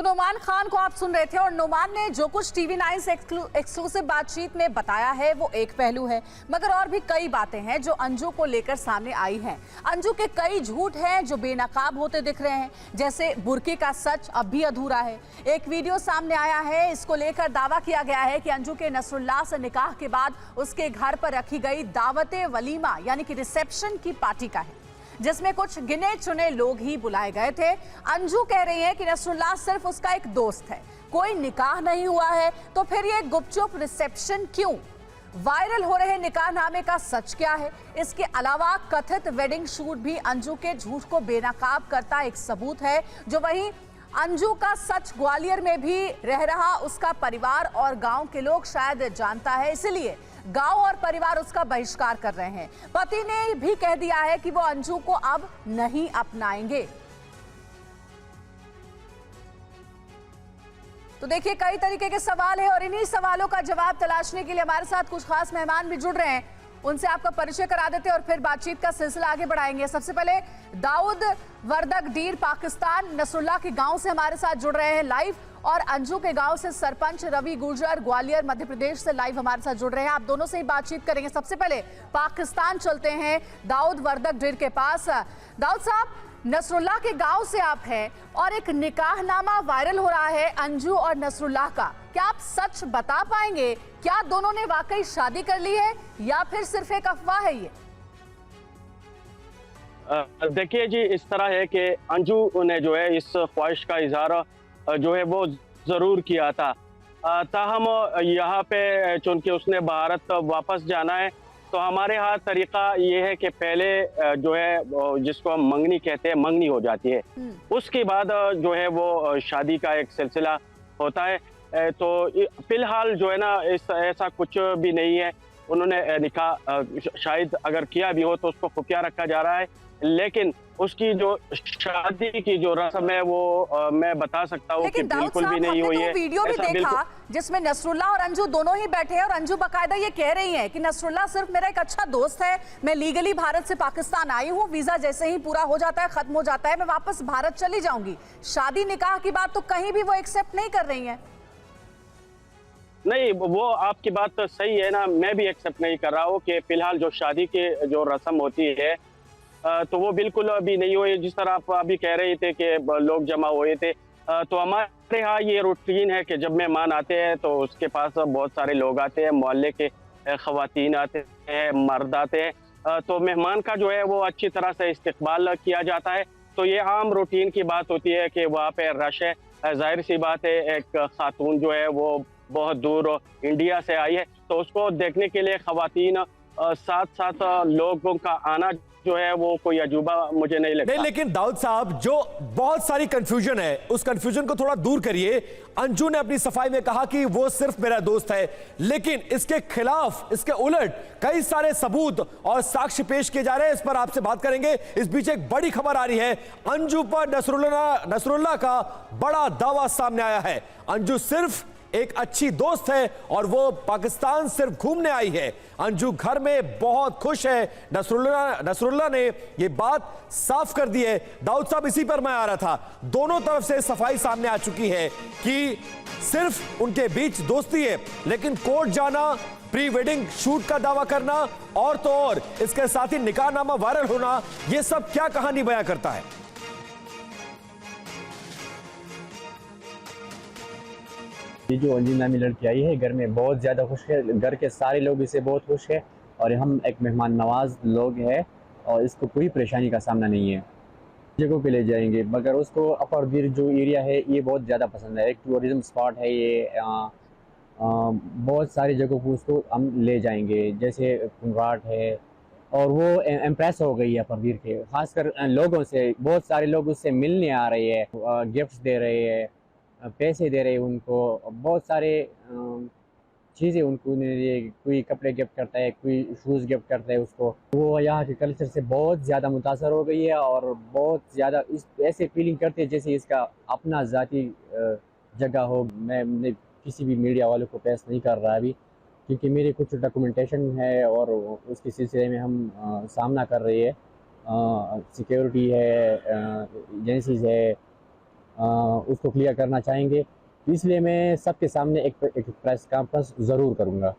तो नुमान खान को आप सुन रहे थे और नुमान ने जो कुछ TV9 से एक्सक्लूसिव बातचीत में बताया है वो एक पहलू है, मगर और भी कई बातें हैं जो अंजू को लेकर सामने आई हैं। अंजू के कई झूठ हैं जो बेनकाब होते दिख रहे हैं, जैसे बुर्की का सच अब भी अधूरा है। एक वीडियो सामने आया है, इसको लेकर दावा किया गया है कि अंजू के नसरुल्लाह से निकाह के बाद उसके घर पर रखी गई दावते वलीमा यानी कि रिसेप्शन की पार्टी का है, जिसमें कुछ गिने चुने लोग ही बुलाए गए थे। अंजू कह रही है कि नसरुल्लाह सिर्फ उसका एक दोस्त है, कोई निकाह नहीं हुआ है, तो फिर ये गुपचुप रिसेप्शन क्यों? वायरल हो रहे निकाहनामे का सच क्या है? इसके अलावा कथित वेडिंग शूट भी अंजू के झूठ को बेनकाब करता एक सबूत है। जो वहीं अंजू का सच ग्वालियर में भी रह रहा उसका परिवार और गांव के लोग शायद जानता है, इसलिए गांव और परिवार उसका बहिष्कार कर रहे हैं। पति ने भी कह दिया है कि वो अंजू को अब नहीं अपनाएंगे। तो देखिए, कई तरीके के सवाल हैं और इन्हीं सवालों का जवाब तलाशने के लिए हमारे साथ कुछ खास मेहमान भी जुड़ रहे हैं। उनसे आपका परिचय करा देते हैं और फिर बातचीत का सिलसिला आगे बढ़ाएंगे। सबसे पहले दाऊद वर्दक डीर पाकिस्तान नसरुल्लाह के गांव से हमारे साथ जुड़ रहे हैं लाइव, और अंजू के गांव से सरपंच रवि गुर्जर ग्वालियर मध्य प्रदेश से लाइव हमारे साथ जुड़ रहे हैं। आप दोनों से ही बातचीत करेंगे। सबसे पहले पाकिस्तान चलते हैं, दाऊद वर्दक डीर के पास। दाऊद साहब, नसरुल्लाह के गांव से आप हैं और एक निकाहनामा वायरल हो रहा है अंजू और नसरुल्लाह का, क्या आप सच बता पाएंगे? क्या दोनों ने वाकई शादी कर ली है या फिर सिर्फ एक अफवाह है ये? देखिए जी, इस तरह है कि अंजू ने जो है इस ख्वाहिश का इजहार जो है वो जरूर किया था, ताहम यहाँ पे चूंकि उसने भारत वापस जाना है तो हमारे यहाँ तरीका ये है कि पहले जो है जिसको हम मंगनी कहते हैं, मंगनी हो जाती है, उसके बाद जो है वो शादी का एक सिलसिला होता है। तो फिलहाल जो है ना ऐसा कुछ भी नहीं है। उन्होंने निकाह शायद अगर किया भी हो तो उसको खुफिया रखा जा रहा है, लेकिन उसकी जो शादी की जो रस्म है वो मैं बता सकता हूँ कि बिल्कुल भी नहीं हुई है। वीडियो भी देखा जिसमें नसरुल्लाह और अंजू दोनों ही बैठे हैं और अंजू बाकायदा ये कह रही है कि नसरुल्लाह सिर्फ मेरा एक अच्छा दोस्त है, मैं लीगली भारत से पाकिस्तान आई हूँ, वीजा जैसे ही पूरा हो जाता है, खत्म हो जाता है, मैं वापस भारत चली जाऊंगी। शादी निकाह की बात तो कहीं भी वो एक्सेप्ट नहीं कर रही है। नहीं, वो आपकी बात तो सही है ना, मैं भी एक्सेप्ट नहीं कर रहा हूँ कि फिलहाल जो शादी की जो रस्म होती है तो वो बिल्कुल भी नहीं हुई। जिस तरह आप अभी कह रहे थे कि लोग जमा हुए थे, तो हमारे यहाँ ये रूटीन है कि जब मेहमान आते हैं तो उसके पास बहुत सारे लोग आते हैं, मोहल्ले के खवातीन आते हैं, मर्द आते हैं, तो मेहमान का जो है वो अच्छी तरह से इस्तकबाल किया जाता है। तो ये आम रूटीन की बात होती है कि वहाँ पे रश है। जाहिर सी बात है, एक खातून जो है वो बहुत दूर इंडिया से आई है, तो उसको देखने के लिए खवातीन साथ साथ लोगों का आना जो है वो कोई अजूबा मुझे नहीं लगता। नहीं, लेकिन दाऊद साहब, जो बहुत सारी कंफ्यूजन है उस कंफ्यूजन को थोड़ा दूर करिए। अंजू ने अपनी सफाई में कहा कि वो सिर्फ मेरा दोस्त है, लेकिन इसके खिलाफ, इसके उलट कई सारे सबूत और साक्ष्य पेश किए जा रहे हैं। इस पर आपसे बात करेंगे। इस बीच एक बड़ी खबर आ रही है, अंजू पर नसरुल्लाह का बड़ा दावा सामने आया है। अंजू सिर्फ एक अच्छी दोस्त है और वो पाकिस्तान सिर्फ घूमने आई है। अंजू घर में बहुत खुश है। नसरुल्लाह ने ये बात साफ कर दी है। दाऊद साहब, इसी पर मैं आ रहा था। दोनों तरफ से सफाई सामने आ चुकी है कि सिर्फ उनके बीच दोस्ती है, लेकिन कोर्ट जाना, प्री वेडिंग शूट का दावा करना और तो और इसके साथ ही निकाहनामा वायरल होना, यह सब क्या कहानी बयां करता है? ये जो अंजू नामी लड़की आई है घर में बहुत ज़्यादा खुश है, घर के सारे लोग इससे बहुत खुश है और हम एक मेहमान नवाज लोग हैं और इसको कोई परेशानी का सामना नहीं है। जगहों पे ले जाएंगे, मगर उसको अपर बीर जो एरिया है ये बहुत ज़्यादा पसंद है, एक टूरिज्म स्पॉट है ये। बहुत सारी जगहों को उसको हम ले जाएंगे, जैसे पुनराट है, और वो इम्प्रेस हो गई है अपर बीर के, खासकर लोगों से। बहुत सारे लोग उससे मिलने आ रहे हैं, गिफ्ट्स दे रहे हैं, पैसे दे रहे हैं उनको, बहुत सारे चीज़ें उनको कोई कपड़े गिफ्ट करता है, कोई शूज़ गिफ्ट करता है उसको। वो यहाँ के कल्चर से बहुत ज़्यादा मुतासर हो गई है और बहुत ज़्यादा इस ऐसे फीलिंग करती है जैसे इसका अपना ज़ाती जगह हो। मैं किसी भी मीडिया वालों को पेश नहीं कर रहा अभी, क्योंकि मेरे कुछ डॉक्यूमेंटेशन है और उसके सिलसिले में हम सामना कर रहे हैं। सिक्योरिटी है, एजेंसीज है, उसको क्लियर करना चाहेंगे। इसलिए मैं सबके सामने एक प्रेस कॉन्फ्रेंस ज़रूर करूँगा।